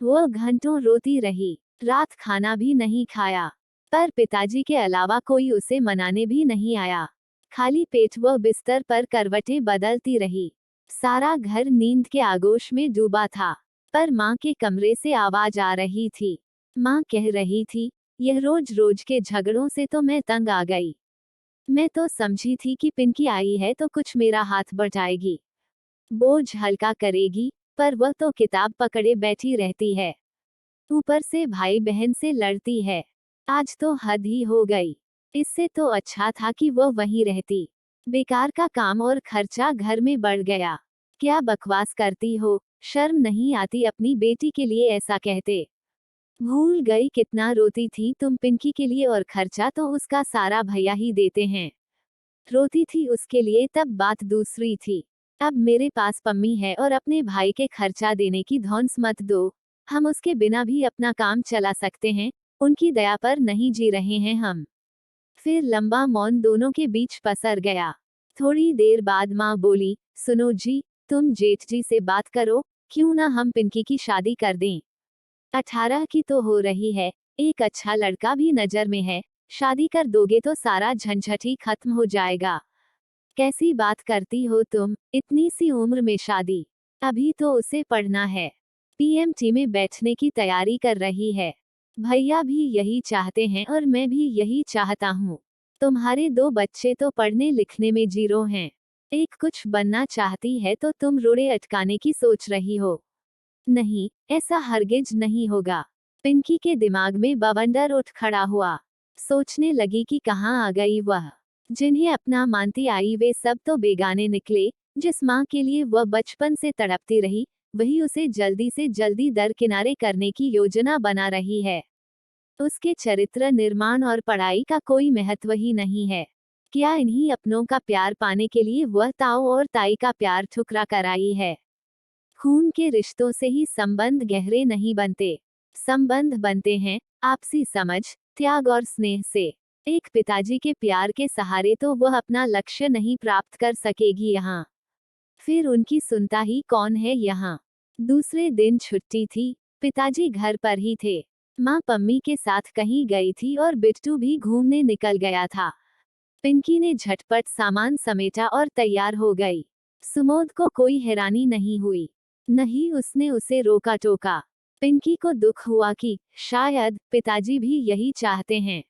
वह घंटों रोती रही, रात खाना भी नहीं खाया, पर पिताजी के अलावा कोई उसे मनाने भी नहीं आया। खाली पेट वह बिस्तर पर करवटें बदलती रही। सारा घर नींद के आगोश में डूबा था, पर माँ के कमरे से आवाज आ रही थी। माँ कह रही थी, यह रोज रोज के झगड़ों से तो मैं तंग आ गई। मैं तो समझी थी कि पिंकी आई है तो कुछ मेरा हाथ बटाएगी, बोझ हल्का करेगी, पर वह तो किताब पकड़े बैठी रहती है, ऊपर से भाई बहन से लड़ती है। आज तो हद ही हो गई। इससे तो अच्छा था कि वह वहीं रहती। बेकार का काम और खर्चा घर में बढ़ गया। क्या बकवास करती हो, शर्म नहीं आती अपनी बेटी के लिए ऐसा कहते? भूल गई कितना रोती थी तुम पिंकी के लिए, और खर्चा तो उसका सारा भैया ही देते हैं। रोती थी उसके लिए तब बात दूसरी थी। अब मेरे पास पम्मी है और अपने भाई के खर्चा देने की धौंस मत दो। हम उसके बिना भी अपना काम चला सकते हैं, उनकी दया पर नहीं जी रहे हैं हम। फिर लंबा मौन दोनों के बीच पसर गया। थोड़ी देर बाद माँ बोली, सुनो जी, तुम जेठ जी से बात करो, क्यों ना हम पिंकी की शादी कर दें। 18 की तो हो रही है, एक अच्छा लड़का भी नजर में है, शादी कर दोगे तो सारा झंझट ही खत्म हो जाएगा। कैसी बात करती हो तुम, इतनी सी उम्र में शादी? अभी तो उसे पढ़ना है, पीएमटी में बैठने की तैयारी कर रही है। भैया भी यही चाहते हैं और मैं भी यही चाहता हूँ। तुम्हारे दो बच्चे तो पढ़ने लिखने में जीरो हैं, एक कुछ बनना चाहती है तो तुम रोड़े अटकाने की सोच रही हो। नहीं, ऐसा हरगिज नहीं होगा। पिंकी के दिमाग में बवंडर उठ खड़ा हुआ। सोचने लगी कि कहाँ आ गई वह। जिन्हें अपना मानती आई वे सब तो बेगाने निकले। जिस माँ के लिए वह बचपन से तड़पती रही, वही उसे जल्दी से जल्दी दरकिनारे करने की योजना बना रही है। उसके चरित्र निर्माण और पढ़ाई का कोई महत्व ही नहीं है। क्या इन्हीं अपनों का प्यार पाने के लिए वह ताऊ और ताई का प्यार ठुकरा कर आई है? खून के रिश्तों से ही संबंध गहरे नहीं बनते। संबंध बनते हैं आपसी समझ, त्याग और स्नेह से। एक पिताजी के प्यार के सहारे तो वह अपना लक्ष्य नहीं प्राप्त कर सकेगी यहाँ। फिर उनकी सुनता ही कौन है यहाँ? दूसरे दिन छुट्टी थी, पिताजी घर पर ही थे। माँ पम्मी के साथ कहीं गई थी और बिट्टू भी घूमने निकल गया था। पिंकी ने झटपट सामान समेटा और तैयार हो गई। सुमोद को कोई हैरानी नहीं हुई, नहीं उसने उसे रोका टोका। पिंकी को दुख हुआ कि शायद पिताजी भी यही चाहते हैं।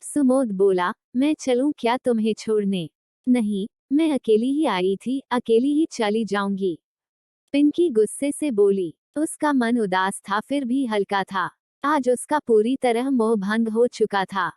सुमोद बोला, मैं चलूं क्या तुम्हें छोड़ने? नहीं, मैं अकेली ही आई थी, अकेली ही चली जाऊंगी। पिंकी गुस्से से बोली। उसका मन उदास था फिर भी हल्का था। आज उसका पूरी तरह मोह भंग हो चुका था।